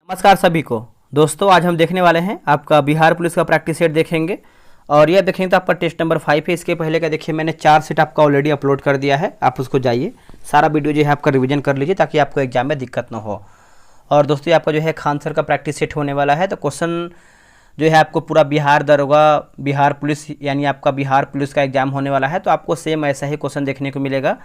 नमस्कार सभी को दोस्तों, आज हम देखने वाले हैं आपका बिहार पुलिस का प्रैक्टिस सेट देखेंगे। और यह देखेंगे तो आपका टेस्ट नंबर 5 है। इसके पहले का देखिए मैंने 4 सेट आपका ऑलरेडी अपलोड कर दिया है। आप उसको जाइए, सारा वीडियो जो है आपका रिवीजन कर लीजिए ताकि आपको एग्जाम में दिक्कत ना हो। और दोस्तों आपका जो है खान सर का प्रैक्टिस सेट होने वाला है। तो क्वेश्चन जो है आपको पूरा बिहार दरोगा बिहार पुलिस यानी आपका बिहार पुलिस का एग्जाम होने वाला है। तो आपको सेम ऐसा ही क्वेश्चन देखने को मिलेगा।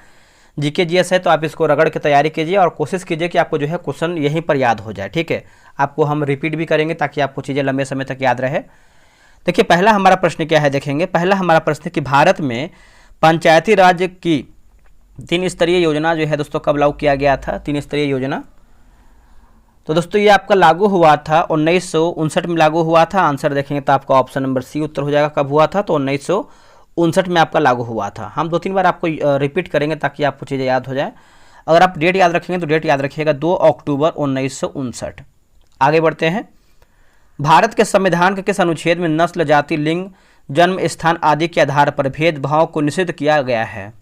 जीके जीएस है तो आप इसको रगड़ के तैयारी कीजिए और कोशिश कीजिए कि आपको जो है क्वेश्चन यहीं पर याद हो जाए। ठीक है, आपको हम रिपीट भी करेंगे ताकि आपको चीज़ें लंबे समय तक याद रहे। देखिए पहला हमारा प्रश्न क्या है, देखेंगे। पहला हमारा प्रश्न है कि भारत में पंचायती राज की 3 स्तरीय योजना जो है दोस्तों कब लागू किया गया था। 3 स्तरीय योजना तो दोस्तों ये आपका लागू हुआ था 1959 में लागू हुआ था। आंसर देखेंगे तो आपका ऑप्शन नंबर सी उत्तर हो जाएगा। कब हुआ था? तो 1959 में आपका लागू हुआ था। हम 2-3 बार आपको रिपीट करेंगे ताकि आपको चीज़ें याद हो जाए। अगर आप डेट याद रखेंगे तो डेट याद रखिएगा 2 अक्टूबर 1959। आगे बढ़ते हैं। भारत के संविधान के किस अनुच्छेद में नस्ल, जाति, लिंग, जन्म स्थान आदि के आधार पर भेदभाव को निषिद्ध किया गया है?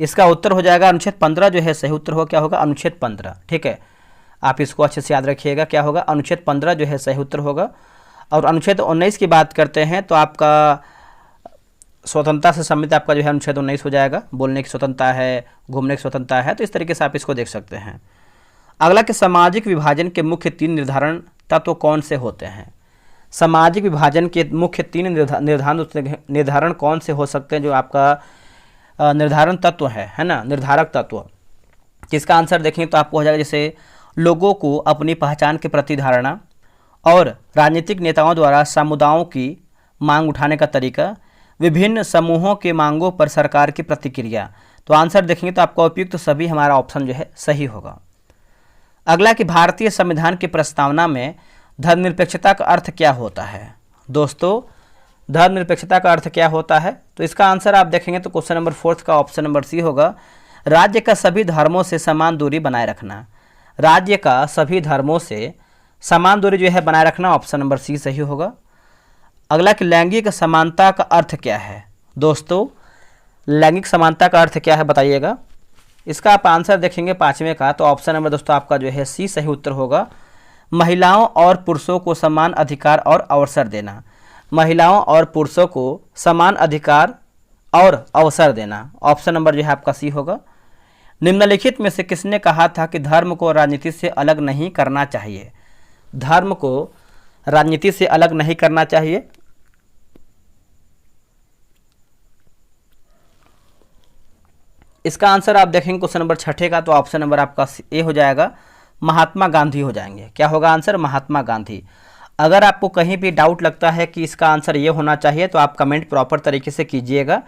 इसका उत्तर हो जाएगा अनुच्छेद 15 जो है सही उत्तर हो क्या होगा? अनुच्छेद 15। ठीक है, आप इसको अच्छे से याद रखिएगा। क्या होगा? अनुच्छेद 15 जो है सही उत्तर होगा। और अनुच्छेद 19 की बात करते हैं तो आपका स्वतंत्रता से संबंधित आपका जो है अनुच्छेद 19 हो जाएगा। बोलने की स्वतंत्रता है, घूमने की स्वतंत्रता है, तो इस तरीके से आप इसको देख सकते हैं। अगला कि सामाजिक विभाजन के मुख्य 3 निर्धारण तत्व कौन से होते हैं? सामाजिक विभाजन के मुख्य 3 निर्धारण कौन से हो सकते हैं जो आपका निर्धारण तत्व है ना, निर्धारक तत्व। इसका आंसर देखेंगे तो आपको हो जाएगा जैसे लोगों को अपनी पहचान के प्रति धारणा और राजनीतिक नेताओं द्वारा समुदायों की मांग उठाने का तरीका, विभिन्न समूहों के मांगों पर सरकार की प्रतिक्रिया। तो आंसर देखेंगे तो आपका उपयुक्त सभी हमारा ऑप्शन जो है सही होगा। अगला कि भारतीय संविधान की प्रस्तावना में धर्मनिरपेक्षता का अर्थ क्या होता है? दोस्तों धर्मनिरपेक्षता का अर्थ क्या होता है? तो इसका आंसर आप देखेंगे तो क्वेश्चन नंबर 4 का ऑप्शन नंबर सी होगा। राज्य का सभी धर्मों से समान दूरी बनाए रखना। राज्य का सभी धर्मों से समान दूरी जो है बनाए रखना, ऑप्शन नंबर सी सही होगा। अगला कि लैंगिक समानता का अर्थ क्या है? दोस्तों लैंगिक समानता का अर्थ क्या है बताइएगा। इसका आप आंसर देखेंगे 5वें का, तो ऑप्शन नंबर दोस्तों आपका जो है सी सही उत्तर होगा। महिलाओं और पुरुषों को समान अधिकार और अवसर देना। महिलाओं और पुरुषों को समान अधिकार और अवसर देना, ऑप्शन नंबर जो है आपका सी होगा। निम्नलिखित में से किसने कहा था कि धर्म को राजनीति से अलग नहीं करना चाहिए? धर्म को राजनीति से अलग नहीं करना चाहिए। इसका आंसर आप देखेंगे क्वेश्चन नंबर 6 का, तो ऑप्शन नंबर आपका ए हो जाएगा, महात्मा गांधी हो जाएंगे। क्या होगा आंसर? महात्मा गांधी। अगर आपको कहीं भी डाउट लगता है कि इसका आंसर ये होना चाहिए तो आप कमेंट प्रॉपर तरीके से कीजिएगा।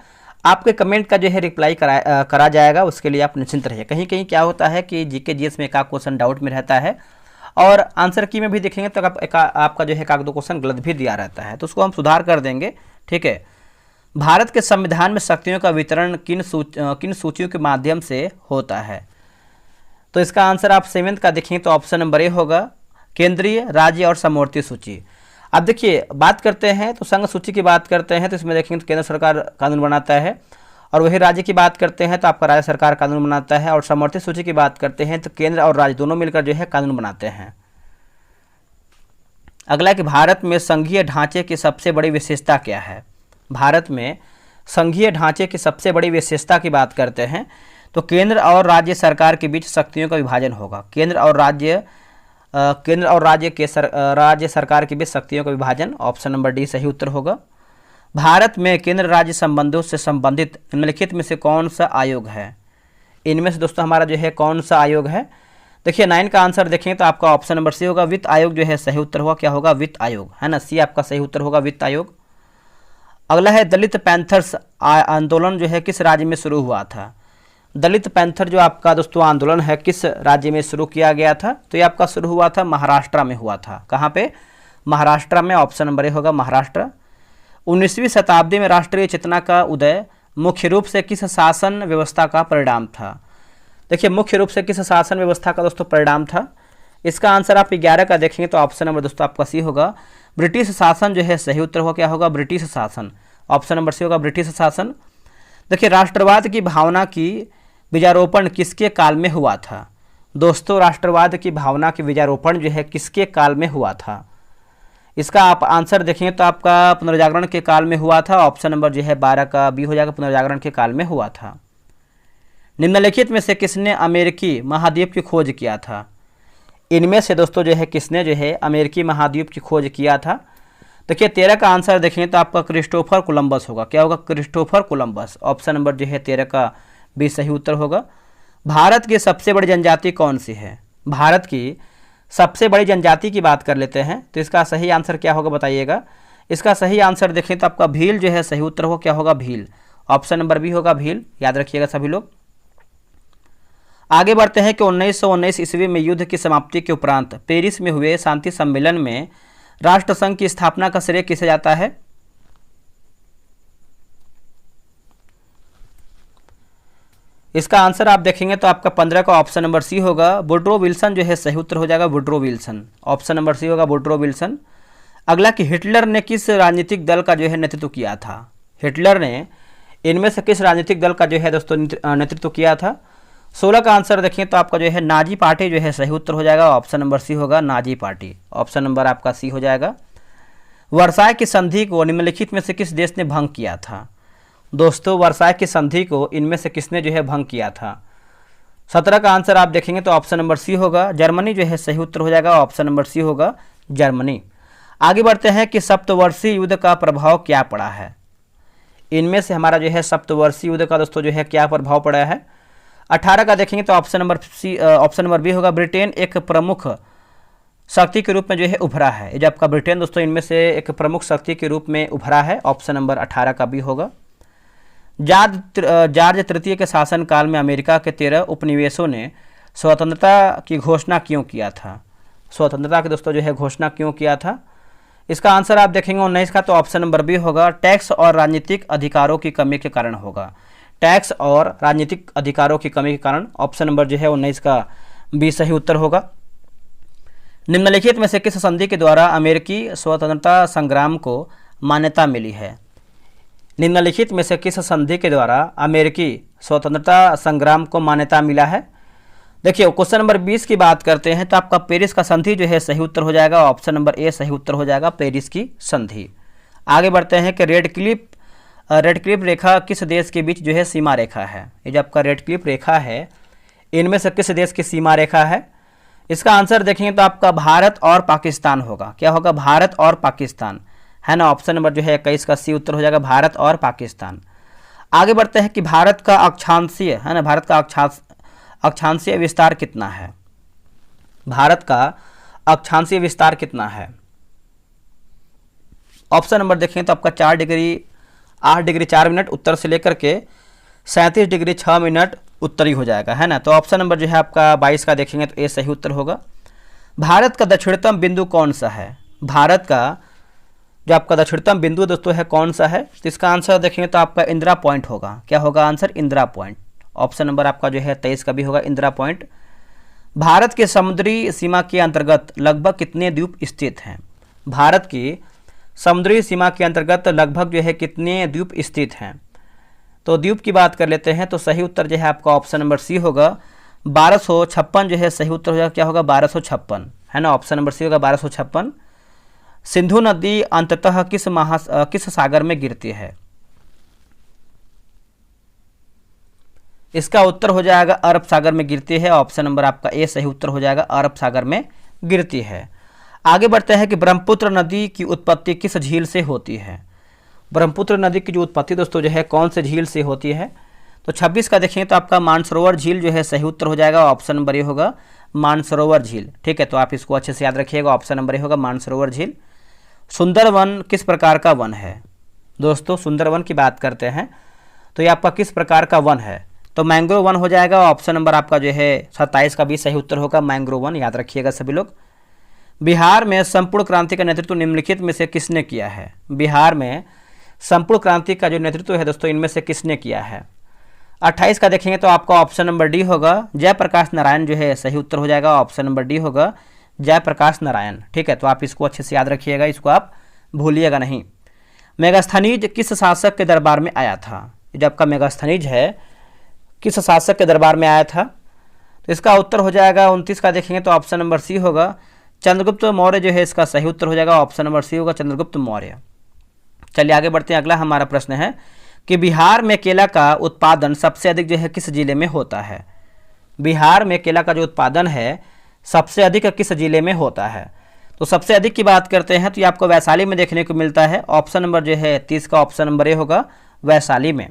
आपके कमेंट का जो है रिप्लाई करा जाएगा, उसके लिए आप निश्चिंत रहिए। कहीं कहीं क्या होता है कि जीके जीएस में एक क्वेश्चन डाउट में रहता है और आंसर की में भी देखेंगे तो आपका जो है 1-2 क्वेश्चन गलत भी दिया रहता है, तो उसको हम सुधार कर देंगे। ठीक है, भारत के संविधान में शक्तियों का वितरण किन सूचियों के माध्यम से होता है? तो इसका आंसर आप 7th का देखेंगे तो ऑप्शन नंबर ए होगा, केंद्रीय, राज्य और समवर्ती सूची। अब देखिए बात करते हैं तो संघ सूची की बात करते हैं तो इसमें देखेंगे तो केंद्र सरकार कानून बनाता है, और वही राज्य की बात करते हैं तो आपका राज्य सरकार कानून बनाता है, और समवर्ती सूची की बात करते हैं तो केंद्र और राज्य दोनों मिलकर जो है कानून बनाते हैं। अगला कि भारत में संघीय ढांचे की सबसे बड़ी विशेषता क्या है? भारत में संघीय ढांचे की सबसे बड़ी विशेषता की बात करते हैं तो केंद्र और राज्य सरकार के बीच शक्तियों का विभाजन होगा। केंद्र और राज्य सरकार के बीच शक्तियों का विभाजन, ऑप्शन नंबर डी सही उत्तर होगा। भारत में केंद्र राज्य संबंधों से संबंधित निम्नलिखित में से कौन सा आयोग है? इनमें से दोस्तों हमारा जो है कौन सा आयोग है? देखिए 9 का आंसर देखें तो आपका ऑप्शन नंबर सी होगा, वित्त आयोग जो है सही उत्तर होगा। क्या होगा? वित्त आयोग, है ना, सी आपका सही उत्तर होगा, वित्त आयोग। अगला है दलित पैंथर्स आंदोलन जो है किस राज्य में शुरू हुआ था? दलित पैंथर जो आपका दोस्तों आंदोलन है किस राज्य में शुरू किया गया था? तो ये आपका शुरू हुआ था महाराष्ट्र में हुआ था। कहाँ पे? महाराष्ट्र में, ऑप्शन नंबर ए होगा, महाराष्ट्र। 19वीं शताब्दी में राष्ट्रीय चेतना का उदय मुख्य रूप से किस शासन व्यवस्था का परिणाम था? देखिए मुख्य रूप से किस शासन व्यवस्था का दोस्तों परिणाम था? इसका आंसर आप 11 का देखेंगे तो ऑप्शन नंबर दोस्तों आपका सी होगा, ब्रिटिश शासन जो है सही उत्तर होगा। क्या होगा? ब्रिटिश शासन, ऑप्शन नंबर सी होगा, ब्रिटिश शासन। देखिए राष्ट्रवाद की भावना की बीजारोपण किसके काल में हुआ था? दोस्तों, राष्ट्रवाद की भावना के बीजारोपण जो है किसके काल में हुआ था? इसका आप आंसर देखेंगे तो आपका पुनर्जागरण के काल में हुआ था। ऑप्शन नंबर जो है 12 का बी हो जाएगा, पुनर्जागरण के काल में हुआ था। निम्नलिखित में से किसने अमेरिकी महाद्वीप की खोज किया था? इनमें से दोस्तों जो है किसने जो है अमेरिकी महाद्वीप की खोज किया था? देखिए 13 का आंसर देखेंगे तो आपका क्रिस्टोफर कोलंबस होगा। क्या होगा? Christopher Columbus. ऑप्शन नंबर जो है 13 का बी सही उत्तर होगा। भारत की सबसे बड़ी जनजाति कौन सी है? भारत की सबसे बड़ी जनजाति की बात कर लेते हैं तो इसका सही आंसर क्या होगा बताइएगा। इसका सही आंसर देखें तो आपका भील जो है सही उत्तर हो। क्या होगा? भील। ऑप्शन नंबर बी होगा भील, याद रखिएगा सभी लोग। आगे बढ़ते हैं कि 1919 ईस्वी में युद्ध की समाप्ति के उपरांत पेरिस में हुए शांति सम्मेलन में राष्ट्रसंघ की स्थापना का श्रेय किसे जाता है? इसका आंसर आप देखेंगे तो आपका 15 का ऑप्शन नंबर सी होगा, वुड्रो विल्सन जो है सही उत्तर हो जाएगा, Woodrow Wilson. Option number C होगा वुड्रो विल्सन। अगला कि हिटलर ने किस राजनीतिक दल का जो है नेतृत्व किया था? हिटलर ने इनमें से किस राजनीतिक दल का जो है दोस्तों नेतृत्व किया था? 16 का आंसर देखें तो आपका जो है नाजी पार्टी जो है सही उत्तर हो जाएगा। ऑप्शन नंबर सी होगा नाजी पार्टी। ऑप्शन नंबर आपका सी हो जाएगा। वर्साय की संधि को निम्नलिखित में से किस देश ने भंग किया था? दोस्तों, वर्साय की संधि को इनमें से किसने जो है भंग किया था? 17 का आंसर आप देखेंगे तो ऑप्शन नंबर सी होगा, जर्मनी जो है सही उत्तर हो जाएगा। ऑप्शन नंबर सी होगा जर्मनी। आगे बढ़ते हैं कि सप्तवर्षीय युद्ध का प्रभाव क्या पड़ा है? इनमें से हमारा जो है सप्तवर्षीय युद्ध का दोस्तों जो है क्या प्रभाव पड़ा है? 18 का देखेंगे तो ऑप्शन नंबर बी होगा, ब्रिटेन एक प्रमुख शक्ति के रूप में जो है उभरा है। ये जो आपका ब्रिटेन दोस्तों इनमें से एक प्रमुख शक्ति के रूप में उभरा है। ऑप्शन नंबर 18 का बी होगा। जॉर्ज तृतीय के शासनकाल में अमेरिका के 13 उपनिवेशों ने स्वतंत्रता की घोषणा क्यों किया था? स्वतंत्रता की दोस्तों जो है घोषणा क्यों किया था? इसका आंसर आप देखेंगे 19 का तो ऑप्शन नंबर बी होगा, टैक्स और राजनीतिक अधिकारों की कमी के कारण होगा। टैक्स और राजनीतिक अधिकारों की कमी के कारण ऑप्शन नंबर जो है 19 का बी सही उत्तर होगा। निम्नलिखित में से किस संधि के द्वारा अमेरिकी स्वतंत्रता संग्राम को मान्यता मिली है? निम्नलिखित में से किस संधि के द्वारा अमेरिकी स्वतंत्रता संग्राम को मान्यता मिला है? देखिए क्वेश्चन नंबर 20 की बात करते हैं तो आपका पेरिस का संधि जो है सही उत्तर हो जाएगा। ऑप्शन नंबर ए सही उत्तर हो जाएगा, पेरिस की संधि। आगे बढ़ते हैं कि रेड क्लिफ रेखा किस देश के बीच जो है सीमा रेखा है? ये जो आपका रेड क्लिफ रेखा है इनमें से किस देश की सीमा रेखा है? इसका आंसर देखेंगे तो आपका भारत और पाकिस्तान होगा। क्या होगा? भारत और पाकिस्तान, है ना। ऑप्शन नंबर जो है 21 का सी उत्तर हो जाएगा, भारत और पाकिस्तान। आगे बढ़ते हैं कि भारत का अक्षांशीय, है ना, भारत का अक्षांशीय विस्तार कितना है? भारत का अक्षांशीय विस्तार कितना है? ऑप्शन नंबर देखें तो आपका 4 डिग्री 8 डिग्री 4 मिनट उत्तर से लेकर के 37 डिग्री 6 मिनट उत्तरी हो जाएगा, है ना। तो ऑप्शन नंबर जो है आपका 22 का देखेंगे तो ए सही उत्तर होगा। भारत का दक्षिणतम बिंदु कौन सा है? भारत का जो आपका दक्षिणतम बिंदु दोस्तों है कौन सा है? तो इसका आंसर देखेंगे तो आपका इंदिरा पॉइंट होगा। क्या होगा answer? Indira point. Option number आपका जो है 23 का भी होगा, इंदिरा पॉइंट। भारत के समुद्री सीमा के अंतर्गत लगभग कितने द्वीप स्थित हैं? भारत की समुद्री सीमा के अंतर्गत लगभग जो है कितने द्वीप स्थित हैं? तो द्वीप की बात कर लेते हैं तो सही उत्तर जो है आपका ऑप्शन नंबर सी होगा, 1256 जो है सही उत्तर हो जाएगा। क्या होगा? 1256, है ना। ऑप्शन नंबर सी होगा 1256। सिंधु नदी अंततः किस सागर में गिरती है? इसका उत्तर हो जाएगा अरब सागर में गिरती है। ऑप्शन नंबर आपका ए सही उत्तर हो जाएगा, अरब सागर में गिरती है। आगे बढ़ते हैं कि ब्रह्मपुत्र नदी की उत्पत्ति किस झील से होती है? ब्रह्मपुत्र नदी की जो उत्पत्ति दोस्तों जो है कौन से झील से होती है? तो 26 का देखें तो आपका मानसरोवर झील जो है सही उत्तर हो जाएगा। ऑप्शन नंबर ए होगा मानसरोवर झील, ठीक है। तो आप इसको अच्छे से याद रखिएगा, ऑप्शन नंबर ए होगा मानसरोवर झील। सुंदरवन किस प्रकार का वन है? दोस्तों सुंदरवन की बात करते हैं तो ये आपका किस प्रकार का वन है? तो मैंग्रोव वन हो जाएगा। ऑप्शन नंबर आपका जो है 27 का भी सही उत्तर होगा, मैंग्रोव वन, याद रखिएगा सभी लोग। बिहार में संपूर्ण क्रांति का नेतृत्व निम्नलिखित में से किसने किया है? बिहार में संपूर्ण क्रांति का जो नेतृत्व है दोस्तों इनमें से किसने किया है? 28 का देखेंगे तो आपका ऑप्शन नंबर डी होगा, जयप्रकाश नारायण जो है सही उत्तर हो जाएगा। ऑप्शन नंबर डी होगा जयप्रकाश नारायण, ठीक है। तो आप इसको अच्छे से याद रखिएगा, इसको आप भूलिएगा नहीं। मेगास्थनीज किस शासक के दरबार में आया था? जो आपका मेगास्थनीज है किस शासक के दरबार में आया था? तो इसका उत्तर हो जाएगा 29 का देखेंगे तो ऑप्शन नंबर सी होगा, चंद्रगुप्त मौर्य जो है इसका सही उत्तर हो जाएगा, ऑप्शन नंबर सी होगा चंद्रगुप्त मौर्य। चलिए आगे बढ़ते हैं। अगला हमारा प्रश्न है कि बिहार में केला का उत्पादन सबसे अधिक जो है किस जिले में होता है? बिहार में केला का जो उत्पादन है सबसे अधिक किस जिले में होता है? तो सबसे अधिक की बात करते हैं तो ये आपको वैशाली में देखने को मिलता है, ऑप्शन नंबर जो है 30 का ऑप्शन नंबर ए होगा, वैशाली में।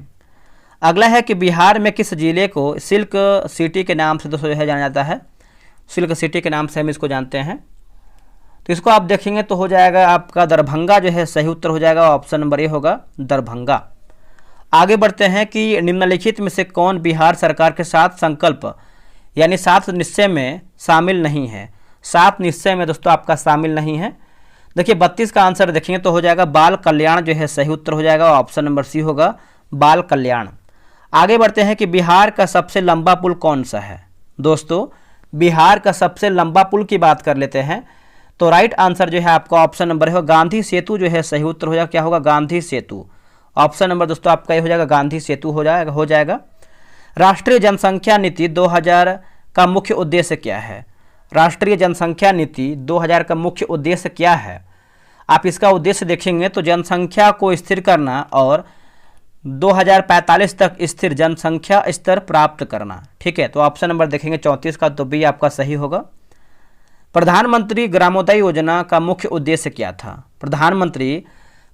अगला है कि बिहार में किस जिले को सिल्क सिटी के नाम से दोस्तों जो है जाना जाता है? सिल्क सिटी के नाम से हम इसको जानते हैं। तो इसको आप देखेंगे तो हो जाएगा आपका दरभंगा जो है सही उत्तर हो जाएगा, ऑप्शन नंबर ए होगा दरभंगा। आगे बढ़ते हैं कि निम्नलिखित में से कौन बिहार सरकार के 7 संकल्प यानी 7 निश्चय में शामिल नहीं है? 7 निश्चय में दोस्तों आपका शामिल नहीं है। देखिए 32 का आंसर देखेंगे तो हो जाएगा बाल कल्याण जो है सही उत्तर हो जाएगा, ऑप्शन नंबर सी होगा बाल कल्याण। आगे बढ़ते हैं कि बिहार का सबसे लंबा पुल कौन सा है? दोस्तों बिहार का सबसे लंबा पुल की बात कर लेते हैं तो राइट आंसर जो है आपका ऑप्शन नंबर है गांधी सेतु जो है सही उत्तर हो जाएगा, क्या होगा? गांधी सेतु। ऑप्शन नंबर दोस्तों आपका ये हो जाएगा गांधी सेतु हो जाएगा। राष्ट्रीय जनसंख्या नीति 2000 का मुख्य उद्देश्य क्या है? राष्ट्रीय जनसंख्या नीति 2000 का मुख्य उद्देश्य क्या है? आप इसका उद्देश्य देखेंगे तो जनसंख्या को स्थिर करना और 2045 तक स्थिर जनसंख्या स्तर प्राप्त करना। ठीक है, तो ऑप्शन नंबर देखेंगे 34 का, तो बी आपका सही होगा। प्रधानमंत्री ग्रामोदय योजना का मुख्य उद्देश्य क्या था? प्रधानमंत्री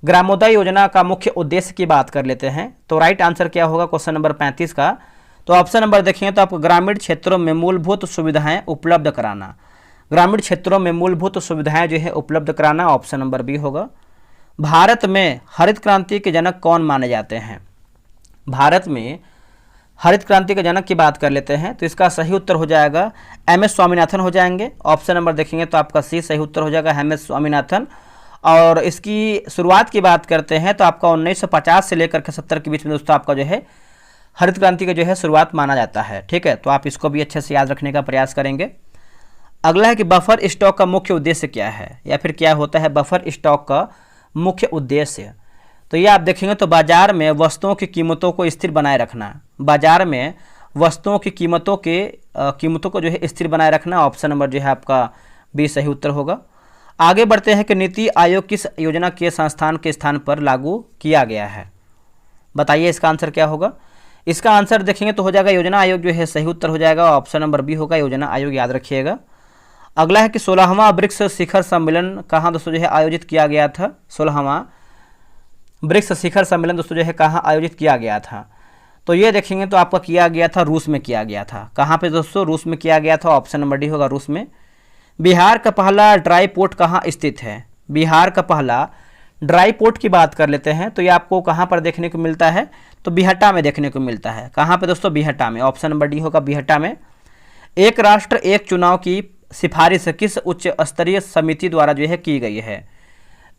ग्रामोदय योजना का मुख्य उद्देश्य की बात कर लेते हैं तो राइट आंसर क्या होगा क्वेश्चन नंबर 35 का? तो ऑप्शन नंबर देखेंगे तो आपको ग्रामीण क्षेत्रों में मूलभूत सुविधाएं उपलब्ध कराना। ग्रामीण क्षेत्रों में मूलभूत सुविधाएं जो है उपलब्ध कराना, ऑप्शन नंबर बी होगा। भारत में हरित क्रांति के जनक कौन माने जाते हैं? भारत में हरित क्रांति के जनक की बात कर लेते हैं तो इसका सही उत्तर हो जाएगा एम.एस. स्वामीनाथन हो जाएंगे। ऑप्शन नंबर देखेंगे तो आपका सी सही उत्तर हो जाएगा एम.एस. स्वामीनाथन। और इसकी शुरुआत की बात करते हैं तो आपका 1950 से लेकर के 70 के बीच में दोस्तों आपका जो है हरित क्रांति का जो है शुरुआत माना जाता है। ठीक है, तो आप इसको भी अच्छे से याद रखने का प्रयास करेंगे। अगला है कि बफर स्टॉक का मुख्य उद्देश्य क्या है, या फिर क्या होता है बफर स्टॉक का मुख्य उद्देश्य? तो ये आप देखेंगे तो बाजार में वस्तुओं की कीमतों को स्थिर बनाए रखना। बाजार में वस्तुओं की कीमतों को जो है स्थिर बनाए रखना, ऑप्शन नंबर जो है आपका बी सही उत्तर होगा। आगे बढ़ते हैं कि नीति आयोग किस योजना के संस्थान के स्थान पर लागू किया गया है? बताइए इसका आंसर क्या होगा? इसका आंसर देखेंगे तो हो जाएगा योजना आयोग जो है सही उत्तर हो जाएगा, ऑप्शन नंबर बी होगा योजना आयोग, याद रखिएगा। अगला है कि 16वां ब्रिक्स शिखर सम्मेलन कहाँ दोस्तों जो है आयोजित किया गया था? 16वां ब्रिक्स शिखर सम्मेलन दोस्तों जो है कहाँ आयोजित किया गया था? तो ये देखेंगे तो आपका किया गया था रूस में किया गया था। कहाँ पे दोस्तों? रूस में किया गया था, ऑप्शन नंबर डी होगा रूस में। बिहार का पहला ड्राई पोर्ट कहाँ स्थित है? बिहार का पहला ड्राई पोर्ट की बात कर लेते हैं तो ये आपको कहाँ पर देखने को मिलता है? तो बिहटा में देखने को मिलता है। कहाँ पे दोस्तों? बिहटा में, ऑप्शन नंबर डी होगा बिहटा में। एक राष्ट्र एक चुनाव की सिफारिश किस उच्च स्तरीय समिति द्वारा जो है की गई है?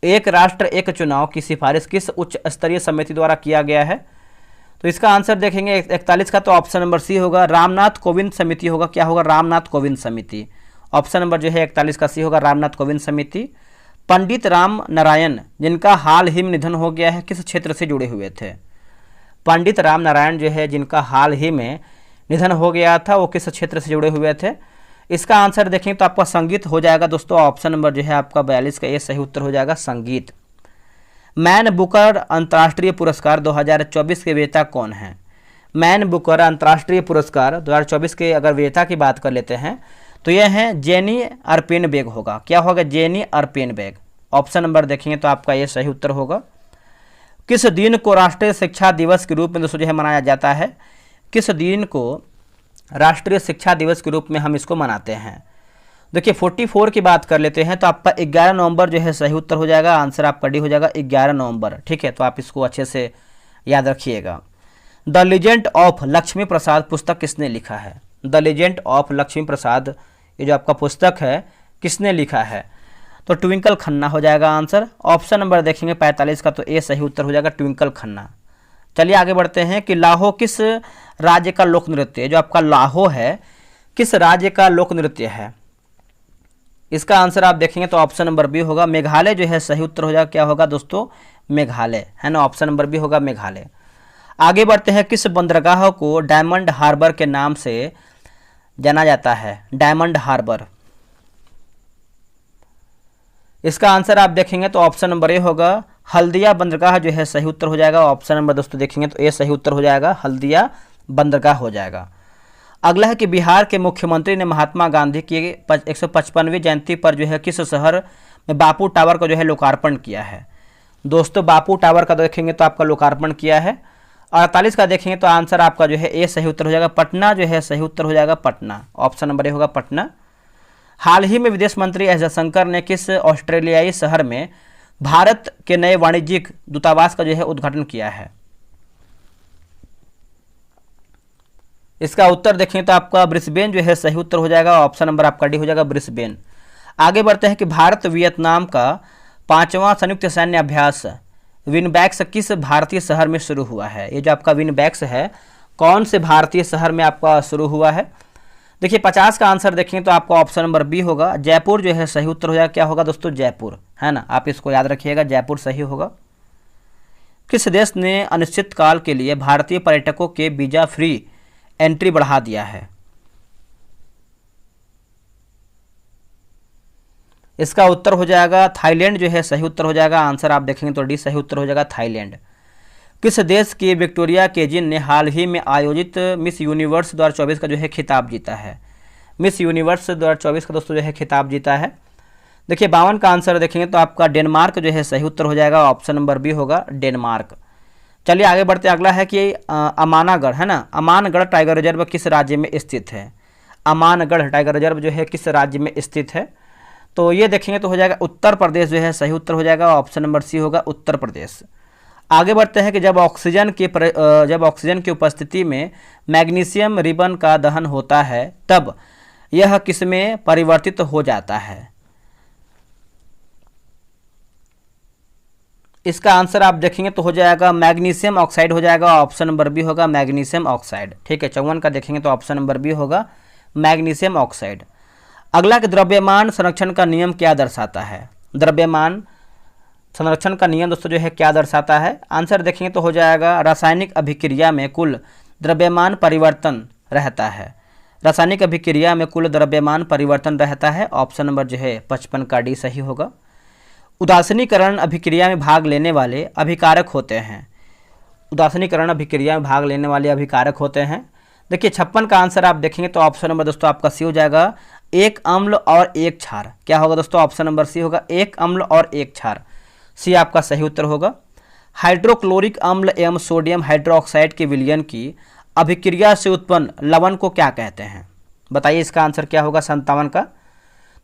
एक राष्ट्र एक चुनाव की सिफारिश किस उच्च स्तरीय समिति द्वारा किया गया है? तो इसका आंसर देखेंगे 41 का, तो ऑप्शन नंबर सी होगा रामनाथ कोविंद समिति होगा। क्या होगा? रामनाथ कोविंद समिति। ऑप्शन नंबर जो है 41 का सी होगा रामनाथ कोविंद समिति। पंडित राम नारायण जिनका हाल ही में निधन हो गया है किस क्षेत्र से जुड़े हुए थे? पंडित राम नारायण जो है जिनका हाल ही में निधन हो गया था वो किस क्षेत्र से जुड़े हुए थे? इसका आंसर देखें तो आपका संगीत हो जाएगा दोस्तों, ऑप्शन नंबर जो है आपका 42 का ये सही उत्तर हो जाएगा संगीत। मैन बुकर अंतर्राष्ट्रीय पुरस्कार 2024 के विजेता कौन है? मैन बुकर अंतर्राष्ट्रीय पुरस्कार 2024 के अगर विजेता की बात कर लेते हैं तो यह है जेनी अर्पेनबेग होगा। क्या होगा? जेनी अर्पेनबेग। ऑप्शन नंबर देखेंगे तो आपका ये सही उत्तर होगा। किस दिन को राष्ट्रीय शिक्षा दिवस के रूप में दोस्तों जो है मनाया जाता है? किस दिन को राष्ट्रीय शिक्षा दिवस के रूप में हम इसको मनाते हैं? देखिए 44 की बात कर लेते हैं तो आपका 11 नवंबर जो है सही उत्तर हो जाएगा, आंसर आपका डी हो जाएगा 11 नवंबर। ठीक है, तो आप इसको अच्छे से याद रखिएगा। द लीजेंड ऑफ लक्ष्मी प्रसाद पुस्तक किसने लिखा है? द लीजेंड ऑफ लक्ष्मी प्रसाद ये जो आपका पुस्तक है किसने लिखा है? तो ट्विंकल खन्ना हो जाएगा आंसर। ऑप्शन नंबर देखेंगे 45 का, तो ए सही उत्तर हो जाएगा ट्विंकल खन्ना। चलिए आगे बढ़ते हैं कि लाहो किस राज्य का लोक नृत्य है? जो आपका लाहो है किस राज्य का लोक नृत्य है? इसका आंसर आप देखेंगे तो ऑप्शन नंबर बी होगा मेघालय जो है सही उत्तर हो जाएगा। क्या होगा दोस्तों? मेघालय है ना, ऑप्शन नंबर बी होगा मेघालय। आगे बढ़ते हैं, किस बंदरगाह को डायमंड हार्बर के नाम से जाना जाता है? Diamond harbour. इसका आंसर आप देखेंगे तो ऑप्शन नंबर ए होगा, हल्दिया बंदरगाह जो है सही उत्तर हो जाएगा। ऑप्शन नंबर दोस्तों देखेंगे तो ए सही उत्तर हो जाएगा, हल्दिया बंदरगाह हो जाएगा। अगला है कि बिहार के मुख्यमंत्री ने महात्मा गांधी की 155वीं जयंती पर जो है किस शहर में बापू टावर का जो है लोकार्पण किया है? दोस्तों बापू टावर का देखेंगे तो आपका लोकार्पण किया है। 48 का देखेंगे तो आंसर आपका जो है ए सही उत्तर हो जाएगा, पटना जो है सही उत्तर हो जाएगा, पटना। ऑप्शन नंबर ए होगा पटना। हाल ही में विदेश मंत्री एस जयशंकर ने किस ऑस्ट्रेलियाई शहर में भारत के नए वाणिज्यिक दूतावास का जो है उद्घाटन किया है? इसका उत्तर देखें तो आपका ब्रिस्बेन जो है सही उत्तर हो जाएगा। ऑप्शन नंबर आपका डी हो जाएगा, ब्रिस्बेन। आगे बढ़ते हैं कि भारत वियतनाम का 5वां संयुक्त सैन्य अभ्यास विनबैक्स किस भारतीय शहर में शुरू हुआ है? ये जो आपका विनबैक्स है कौन से भारतीय शहर में आपका शुरू हुआ है? देखिए 50 का आंसर देखें तो आपका ऑप्शन नंबर बी होगा, जयपुर जो है सही उत्तर हो जाएगा। क्या होगा दोस्तों? जयपुर, है ना, आप इसको याद रखिएगा, जयपुर सही होगा। किस देश ने अनिश्चित काल के लिए भारतीय पर्यटकों के वीजा फ्री एंट्री बढ़ा दिया है? इसका उत्तर हो जाएगा थाईलैंड जो है सही उत्तर हो जाएगा। आंसर आप देखेंगे तो डी सही उत्तर हो जाएगा, थाईलैंड। किस देश की विक्टोरिया केजिन ने हाल ही में आयोजित मिस यूनिवर्स 2024 का जो है खिताब जीता है? मिस यूनिवर्स 2024 का दोस्तों जो है खिताब जीता है। देखिए 52 का आंसर देखेंगे तो आपका डेनमार्क जो है सही उत्तर हो जाएगा। ऑप्शन नंबर बी होगा, डेनमार्क। चलिए आगे बढ़ते, अगला है कि अमानागढ़, है ना, अमानगढ़ टाइगर रिजर्व किस राज्य में स्थित है? अमानगढ़ टाइगर रिजर्व जो है किस राज्य में स्थित है? तो ये देखेंगे तो हो जाएगा उत्तर प्रदेश जो है सही उत्तर हो जाएगा। ऑप्शन नंबर सी होगा, उत्तर प्रदेश। आगे बढ़ते हैं कि जब ऑक्सीजन की उपस्थिति में मैग्नीशियम रिबन का दहन होता है तब यह किसमें परिवर्तित हो जाता है? इसका आंसर आप देखेंगे तो हो जाएगा मैग्नीशियम ऑक्साइड हो जाएगा। ऑप्शन नंबर बी होगा, मैग्नीशियम ऑक्साइड। ठीक है, 54 का देखेंगे तो ऑप्शन नंबर बी होगा, मैग्नीशियम ऑक्साइड। अगला कि द्रव्यमान संरक्षण का नियम क्या दर्शाता है? द्रव्यमान संरक्षण का नियम दोस्तों जो है क्या दर्शाता है? आंसर देखेंगे तो हो जाएगा रासायनिक अभिक्रिया में कुल द्रव्यमान परिवर्तन रहता है। रासायनिक अभिक्रिया में कुल द्रव्यमान परिवर्तन रहता है। ऑप्शन नंबर जो है 55 का डी सही होगा। उदासीनीकरण अभिक्रिया में भाग लेने वाले अभिकारक होते हैं। उदासीनीकरण अभिक्रिया में भाग लेने वाले अभिकारक होते हैं। देखिए 56 का आंसर आप देखेंगे तो ऑप्शन नंबर दोस्तों आपका सी हो जाएगा, एक अम्ल और एक क्षार। क्या होगा दोस्तों? ऑप्शन नंबर सी होगा, एक अम्ल और एक क्षार। सी आपका सही उत्तर होगा। हाइड्रोक्लोरिक अम्ल एवं सोडियम हाइड्रोक्साइड के विलयन की अभिक्रिया से उत्पन्न लवण को क्या कहते हैं? बताइए इसका आंसर क्या होगा 57 का?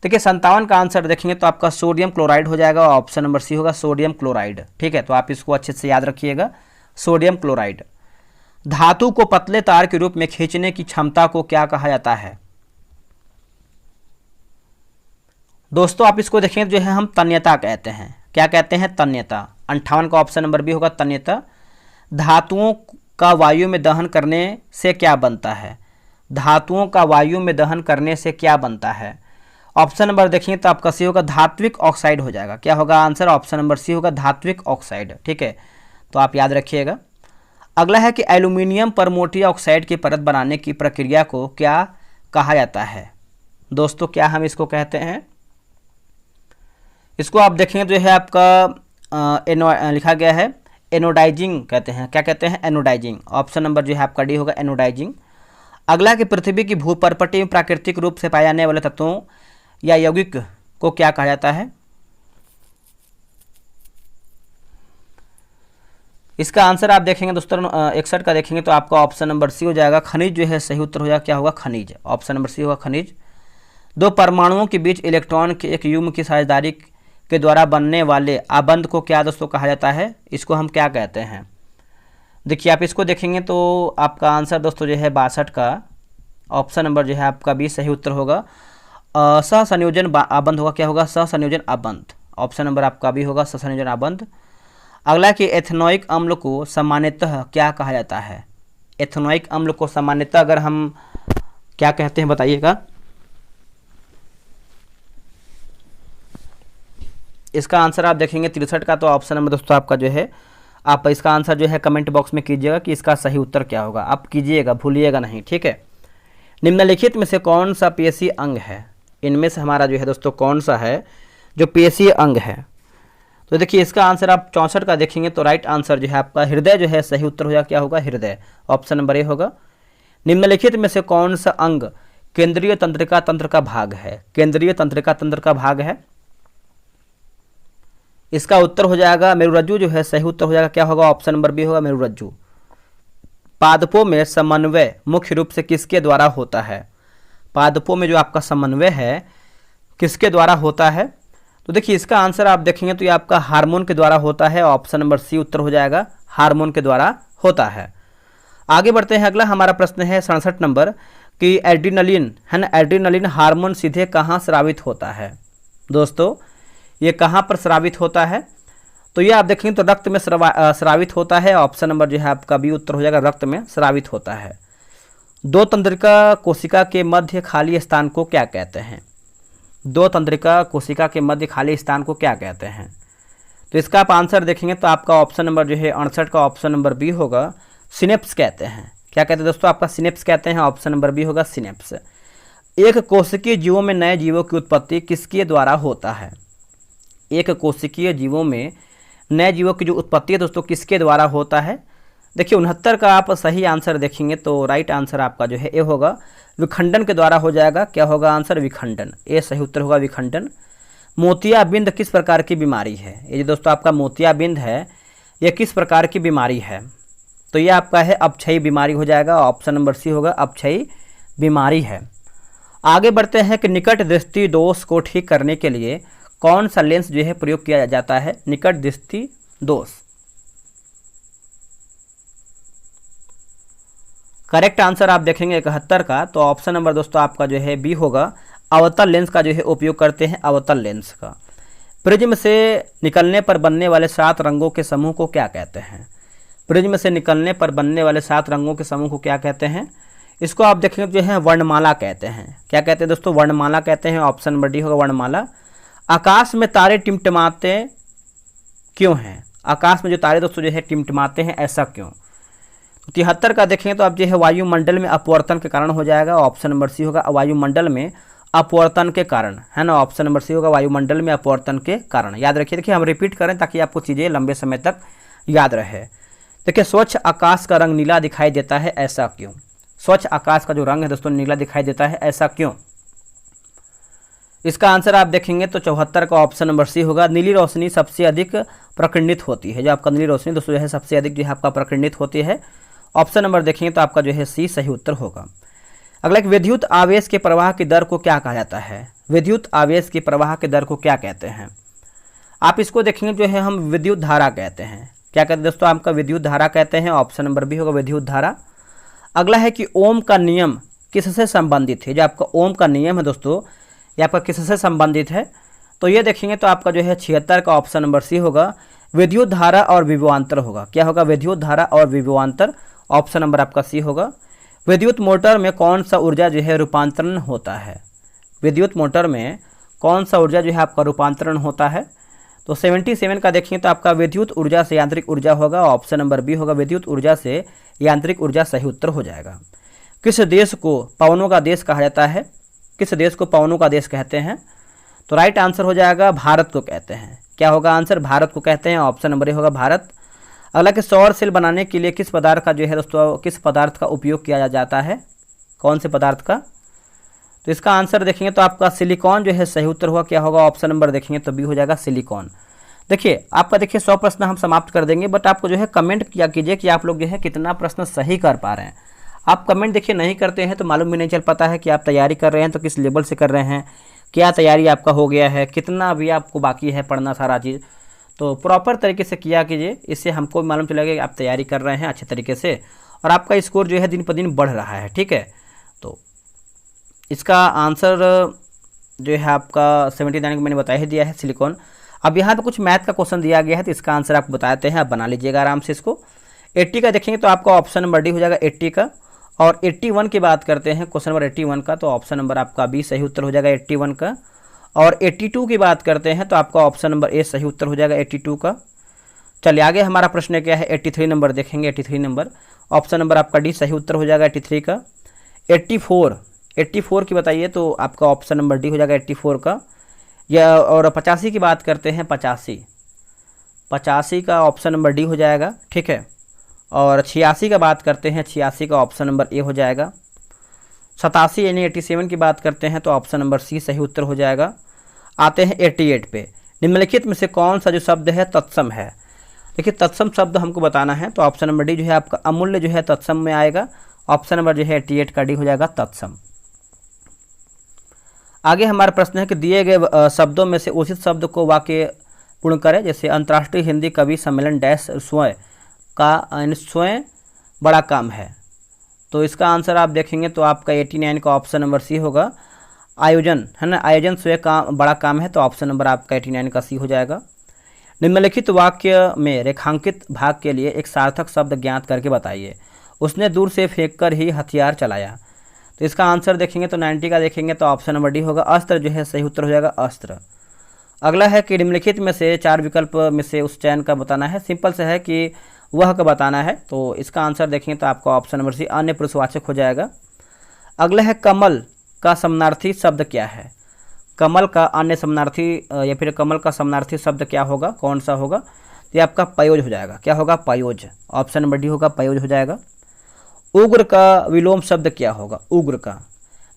देखिए 57 का आंसर देखेंगे तो आपका सोडियम क्लोराइड हो जाएगा। ऑप्शन नंबर सी होगा, सोडियम क्लोराइड। ठीक है, तो आप इसको अच्छे से याद रखिएगा, सोडियम क्लोराइड। धातु को पतले तार के रूप में खींचने की क्षमता को क्या कहा जाता है? दोस्तों आप इसको देखेंगे जो है हम तन्यता कहते हैं। क्या कहते हैं? तन्यता। 58 का ऑप्शन नंबर बी होगा, तन्यता। धातुओं का वायु में दहन करने से क्या बनता है? धातुओं का वायु में दहन करने से क्या बनता है? ऑप्शन नंबर देखेंगे तो आपका सी होगा, धात्विक ऑक्साइड हो जाएगा। क्या होगा आंसर? ऑप्शन नंबर सी होगा, धात्विक ऑक्साइड। ठीक है, तो आप याद रखिएगा। अगला है कि एल्यूमिनियम पर मोटी ऑक्साइड की परत बनाने की प्रक्रिया को क्या कहा जाता है? दोस्तों क्या हम इसको कहते हैं? इसको आप देखेंगे जो है आपका लिखा गया है एनोडाइजिंग कहते हैं। क्या कहते हैं? एनोडाइजिंग। ऑप्शन नंबर जो है आपका डी होगा, एनोडाइजिंग। अगला कि पृथ्वी की भूपर्पटी में प्राकृतिक रूप से पाए जाने वाले तत्वों या यौगिक को क्या कहा जाता है? इसका आंसर आप देखेंगे दोस्तों 61 का देखेंगे तो आपका ऑप्शन नंबर सी हो जाएगा, खनिज जो है सही उत्तर हो जाएगा। क्या होगा? खनिज। ऑप्शन नंबर सी होगा, खनिज। दो परमाणुओं के बीच इलेक्ट्रॉन के एक युग्म की साझेदारी के द्वारा बनने वाले आबंध को क्या दोस्तों कहा जाता है? इसको हम क्या कहते हैं? देखिए आप इसको देखेंगे तो आपका आंसर दोस्तों जो है 62 का ऑप्शन नंबर जो है आपका बी सही उत्तर होगा, सहसंयोजन आबंध होगा। क्या होगा? सहसंयोजन आबंध। ऑप्शन नंबर आपका भी होगा, सहसंयोजन आबंध। अगला कि एथेनोइक अम्ल को सामान्यतः क्या कहा जाता है? एथेनोइक अम्ल को सामान्यतः अगर हम क्या कहते हैं बताइएगा। इसका आंसर आप देखेंगे 63 का, तो ऑप्शन नंबर दोस्तों आपका जो है आप इसका आंसर जो है कमेंट बॉक्स में कीजिएगा कि इसका सही उत्तर क्या होगा, आप कीजिएगा, भूलिएगा नहीं, ठीक है। निम्नलिखित में से कौन सा पेशीय अंग है, इनमें से हमारा जो है दोस्तों कौन सा है जो पेशीय अंग है। तो देखिए इसका आंसर आप 64 का देखेंगे तो राइट आंसर जो है आपका हृदय जो है सही उत्तर हो जाएगा, क्या होगा, हृदय, ऑप्शन नंबर ए होगा। निम्नलिखित में से कौन सा अंग केंद्रीय तंत्रिका तंत्र का भाग है, केंद्रीय तंत्रिका तंत्र का भाग है, इसका उत्तर हो जाएगा मेरुरज्जु जो है सही उत्तर हो जाएगा, क्या होगा, ऑप्शन नंबर बी होगा, मेरुरज्जु। पादपों में समन्वय मुख्य रूप से किसके द्वारा होता है, पादपों में जो आपका समन्वय है किसके द्वारा होता है। तो देखिए इसका आंसर आप देखेंगे तो ये आपका हार्मोन के द्वारा होता है, ऑप्शन नंबर सी उत्तर हो जाएगा, हार्मोन के द्वारा होता है। आगे बढ़ते हैं, अगला हमारा प्रश्न है 67 नंबर कि एड्रीनलिन है ना, एड्रीनलिन हार्मोन सीधे कहाँ स्रावित होता है। दोस्तों ये कहाँ पर स्रावित होता है, तो ये आप देखेंगे तो रक्त में स्रावित होता है, ऑप्शन नंबर जो है आपका बी उत्तर हो जाएगा, रक्त में स्रावित होता है। दो तंत्रिका कोशिका के मध्य खाली स्थान को क्या कहते हैं, दो तंत्रिका कोशिका के मध्य खाली स्थान को क्या कहते हैं। तो इसका आप आंसर देखेंगे तो आपका ऑप्शन नंबर जो है 68 का ऑप्शन नंबर बी होगा, सिनेप्स कहते हैं। क्या कहते हैं दोस्तों, आपका सिनेप्स कहते हैं, ऑप्शन नंबर बी होगा, सिनेप्स। एक कोशिकीय जीवों में नए जीवों की उत्पत्ति किसके द्वारा होता है, एक कोशिकीय जीवों में नए जीवों की जो उत्पत्ति है दोस्तों किसके द्वारा होता है। देखिए 69 का आप सही आंसर देखेंगे तो राइट आंसर आपका जो है ए होगा, विखंडन के द्वारा हो जाएगा, क्या होगा आंसर, विखंडन, ए सही उत्तर होगा, विखंडन। मोतियाबिंद किस प्रकार की बीमारी है, ये जो दोस्तों आपका मोतियाबिंद है यह किस प्रकार की बीमारी है, तो ये आपका है अपक्षयी बीमारी हो जाएगा, ऑप्शन नंबर सी होगा, अपक्षयी बीमारी है। आगे बढ़ते हैं कि निकट दृष्टि दोष को ठीक करने के लिए कौन सा लेंस जो है प्रयोग किया जाता है, निकट दृष्टि दोष। करेक्ट आंसर आप देखेंगे 71 का, तो ऑप्शन नंबर दोस्तों आपका जो है बी होगा, अवतल लेंस का जो है उपयोग करते हैं, अवतल लेंस का। प्रिज्म से निकलने पर बनने वाले 7 रंगों के समूह को क्या कहते हैं, प्रिज्म से निकलने पर बनने वाले 7 रंगों के समूह को क्या कहते हैं, इसको आप देखेंगे जो है वर्णमाला कहते हैं। क्या कहते हैं दोस्तों, वर्णमाला कहते हैं, ऑप्शन नंबर डी होगा, वर्णमाला। आकाश में तारे टिमटिमाते क्यों हैं, आकाश में जो तारे दोस्तों जो है टिमटिमाते हैं, ऐसा क्यों। 73 का देखेंगे तो आप जो है वायुमंडल में अपवर्तन के कारण हो जाएगा, ऑप्शन नंबर सी होगा, वायुमंडल में अपवर्तन के कारण, है ना, ऑप्शन नंबर सी होगा, वायुमंडल में अपवर्तन के कारण। याद रखिए, देखिए हम रिपीट करें ताकि आपको चीज़ें लंबे समय तक याद रहे। देखिए स्वच्छ आकाश का रंग नीला दिखाई देता है, ऐसा क्यों, स्वच्छ आकाश का जो रंग है दोस्तों नीला दिखाई देता है, ऐसा क्यों। इसका आंसर आप देखेंगे तो 74 का ऑप्शन नंबर सी होगा, नीली रोशनी सबसे अधिक प्रकीर्णित होती है, जो आपका नीली रोशनी दोस्तों जो है सबसे अधिक जो है आपका प्रकीर्णित होती है, ऑप्शन नंबर देखेंगे तो आपका जो है सी सही उत्तर होगा। अगला एक विद्युत आवेश के प्रवाह की दर को क्या कहा जाता है, विद्युत आवेश के प्रवाह की दर को क्या कहते हैं। आप इसको देखेंगे जो है हम विद्युत धारा कहते हैं, क्या कहते हैं दोस्तों, आपका विद्युत धारा कहते हैं, ऑप्शन नंबर बी होगा, विद्युत धारा। अगला है कि ओम का नियम किससे संबंधित है, जो आपका ओम का नियम है दोस्तों ये आपका किससे संबंधित है, तो ये देखेंगे तो आपका जो है 76 का ऑप्शन नंबर सी होगा, विद्युत धारा और विभवांतर होगा, क्या होगा, विद्युत धारा और विभवांतर, ऑप्शन नंबर आपका सी होगा। विद्युत मोटर में कौन सा ऊर्जा जो है रूपांतरण होता है, विद्युत मोटर में कौन सा ऊर्जा जो है आपका रूपांतरण होता है, तो 77 का देखेंगे तो आपका विद्युत ऊर्जा से यांत्रिक ऊर्जा होगा, ऑप्शन नंबर बी होगा, विद्युत ऊर्जा से यांत्रिक ऊर्जा सही उत्तर हो जाएगा। किस देश को पवनों का देश कहा जाता है, किस देश को पवनों का देश कहते हैं, तो राइट आंसर हो जाएगा भारत को कहते हैं, क्या होगा आंसर, भारत को कहते हैं, ऑप्शन नंबर ए होगा, भारत। अगला कि सौर सेल बनाने के लिए किस पदार्थ का जो है दोस्तों, किस पदार्थ का उपयोग किया जाता है, कौन से पदार्थ का, तो इसका आंसर देखेंगे तो आपका सिलिकॉन जो है सही उत्तर हुआ, क्या होगा, ऑप्शन नंबर देखेंगे तो बी हो जाएगा, सिलिकॉन। देखिए आपका देखिए 100 प्रश्न हम समाप्त कर देंगे, बट आपको जो है कमेंट किया कीजिए कि आप लोग जो है कितना प्रश्न सही कर पा रहे हैं। आप कमेंट देखिए नहीं करते हैं तो मालूम भी नहीं चल पाता है कि आप तैयारी कर रहे हैं तो किस लेवल से कर रहे हैं, क्या तैयारी आपका हो गया है, कितना अभी आपको बाकी है पढ़ना सारा चीज़। तो प्रॉपर तरीके से किया कीजिए, इससे हमको भी मालूम चलेगा कि आप तैयारी कर रहे हैं अच्छे तरीके से और आपका स्कोर जो है दिन पर दिन बढ़ रहा है, ठीक है। तो इसका आंसर जो है आपका 79 को मैंने बता ही दिया है, सिलिकॉन। अब यहाँ पे कुछ मैथ का क्वेश्चन दिया गया है तो इसका आंसर आपको बताते हैं, आप बना लीजिएगा आराम से इसको। 80 का देखेंगे तो आपका ऑप्शन नंबर डी हो जाएगा 80 का, और 81 की बात करते हैं क्वेश्चन नंबर 81 का, तो ऑप्शन नंबर आपका बी सही उत्तर हो जाएगा 81 का। और 82 की बात करते हैं तो आपका ऑप्शन नंबर ए सही उत्तर हो जाएगा 82 का। चलिए आगे हमारा प्रश्न क्या है, 83 नंबर देखेंगे। 83 नंबर, ऑप्शन नंबर आपका डी सही उत्तर हो जाएगा 83 का। 84 की बताइए तो आपका ऑप्शन नंबर डी हो जाएगा 84 का। या और 85 की बात करते हैं, 85 का ऑप्शन नंबर डी हो जाएगा, ठीक है। और 86 का बात करते हैं, 86 का ऑप्शन नंबर ए हो जाएगा। 87 यानी 87 की बात करते हैं तो ऑप्शन नंबर सी सही उत्तर हो जाएगा। आते हैं 88 पे, निम्नलिखित में से कौन सा जो शब्द है तत्सम है। देखिए तत्सम शब्द हमको बताना है तो ऑप्शन नंबर डी जो है आपका अमूल्य जो है तत्सम में आएगा। ऑप्शन नंबर जो है 88 का डी हो जाएगा तत्सम। आगे हमारा प्रश्न है कि दिए गए शब्दों में से उचित शब्द को वाक्य पूर्ण करें। जैसे अंतर्राष्ट्रीय हिंदी कवि सम्मेलन डैश स्वयं बड़ा काम है, तो इसका आंसर आप देखेंगे तो आपका 89 का ऑप्शन नंबर सी होगा। आयोजन है ना, आयोजन स्वयं काम बड़ा काम है, तो ऑप्शन नंबर आपका 89 का सी हो जाएगा। निम्नलिखित वाक्य में रेखांकित भाग के लिए एक सार्थक शब्द ज्ञात करके बताइए। उसने दूर से फेंककर ही हथियार चलाया, तो इसका आंसर देखेंगे तो 90 का देखेंगे तो ऑप्शन नंबर डी होगा। अस्त्र जो है सही उत्तर हो जाएगा अस्त्र। अगला है कि निम्नलिखित में से 4 विकल्प में से उस चयन का बताना है। सिंपल से है कि वह का बताना है, तो इसका आंसर देखेंगे तो आपका ऑप्शन नंबर सी अन्य पुरुषवाचक हो जाएगा। अगला है कमल का समानार्थी शब्द क्या है। कमल का अन्य समानार्थी या फिर कमल का समानार्थी शब्द क्या होगा, कौन सा होगा, तो ये आपका पयोज हो जाएगा। क्या होगा, पयोज। ऑप्शन नंबर डी होगा, पयोज हो जाएगा। उग्र का विलोम शब्द क्या होगा, उग्र का।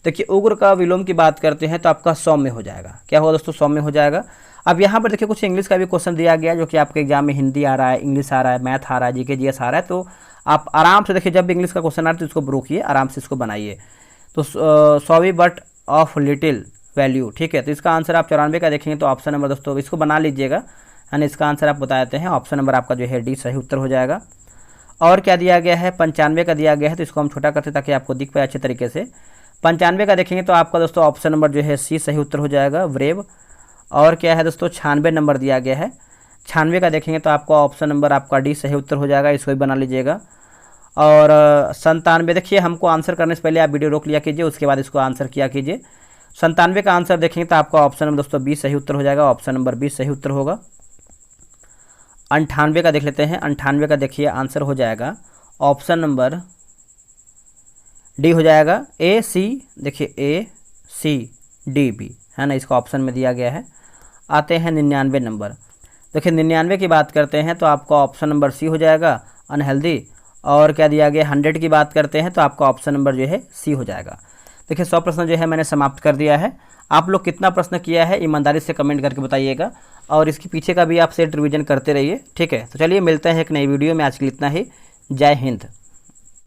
देखिए उग्र का विलोम की बात करते हैं तो आपका सौम्य हो जाएगा। क्या होगा दोस्तों, सौम्य हो जाएगा। अब यहाँ पर देखिए कुछ इंग्लिश का भी क्वेश्चन दिया गया जो कि आपके एग्जाम में हिंदी आ रहा है, इंग्लिश आ रहा है, मैथ आ रहा है, जीके जीएस आ रहा है, तो आप आराम से देखिए जब भी इंग्लिश का क्वेश्चन आ रहा है तो इसको रोकिए, आराम से इसको बनाइए। तो सॉवी बट ऑफ लिटिल वैल्यू, ठीक है। तो इसका आंसर आप 94 का देखेंगे तो ऑप्शन नंबर दोस्तों इसको बना लीजिएगा, यानी इसका आंसर आप बता देते हैं। ऑप्शन नंबर आपका जो है डी सही उत्तर हो जाएगा। और क्या दिया गया है, 95 का दिया गया है, तो इसको हम छोटा करते ताकि आपको दिख पाए अच्छे तरीके से। 95 का देखेंगे तो आपका दोस्तों ऑप्शन नंबर जो है सी सही उत्तर हो जाएगा, ब्रेव। और क्या है दोस्तों, 96 नंबर दिया गया है। 96 का देखेंगे तो आपका ऑप्शन नंबर आपका डी सही उत्तर हो जाएगा, इसको भी बना लीजिएगा। और 97 देखिए हमको आंसर करने से पहले आप वीडियो रोक लिया कीजिए, उसके बाद इसको आंसर किया कीजिए। 97 का आंसर देखेंगे तो आपका ऑप्शन नंबर दोस्तों बी सही उत्तर हो जाएगा, ऑप्शन नंबर बी सही उत्तर होगा। 98 का देख लेते हैं। 98 का देखिए आंसर हो जाएगा ऑप्शन नंबर डी हो जाएगा, ए सी। देखिए ए सी डी बी है ना, इसका ऑप्शन में दिया गया है। आते हैं 99 नंबर। देखिए 99 की बात करते हैं तो आपका ऑप्शन नंबर सी हो जाएगा, अनहेल्दी। और क्या दिया गया, 100 की बात करते हैं तो आपका ऑप्शन नंबर जो है सी हो जाएगा। देखिए 100 प्रश्न जो है मैंने समाप्त कर दिया है। आप लोग कितना प्रश्न किया है ईमानदारी से कमेंट करके बताइएगा, और इसके पीछे का भी आप सेट रिवीजन करते रहिए, ठीक है। तो चलिए मिलते हैं एक नई वीडियो में, आज के लिए इतना ही। जय हिंद।